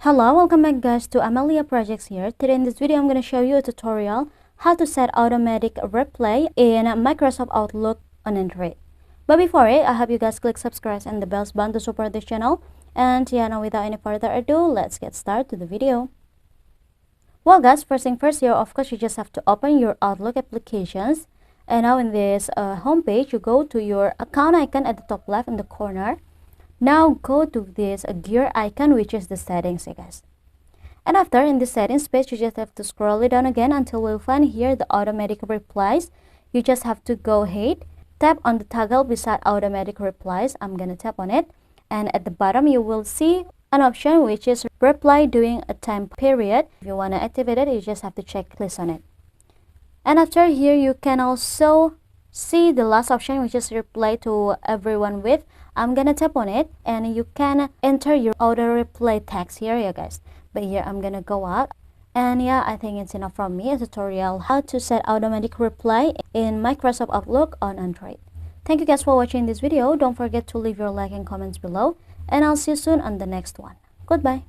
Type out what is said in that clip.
Hello, welcome back guys to Amelia Projects here. Today in this video I'm going to show you a tutorial how to set automatic reply in Microsoft Outlook on Android. But before it, I hope you guys click subscribe and the bells button to support this channel. And yeah, now without any further ado, let's get started to the video. Well guys, first thing first here, of course you just have to open your Outlook applications. And now in this homepage, you go to your account icon at the top left in the corner. Now go to this gear icon, which is the settings, guys. And after in the settings page, you just have to scroll it down again until we'll find here the automatic replies. You just have to go ahead, tap on the toggle beside automatic replies. I'm gonna tap on it, and at the bottom you will see an option which is reply during a time period. If you want to activate it, you just have to check this on it. And after here, you can also see the last option, which is reply to everyone with. I'm gonna tap on it, and you can enter your auto reply text here, yeah guys. But here I'm gonna go out, and yeah, I think it's enough from me, a tutorial how to set automatic reply in Microsoft Outlook on Android. Thank you guys for watching this video. Don't forget to leave your like and comments below, and I'll see you soon on the next one. Goodbye.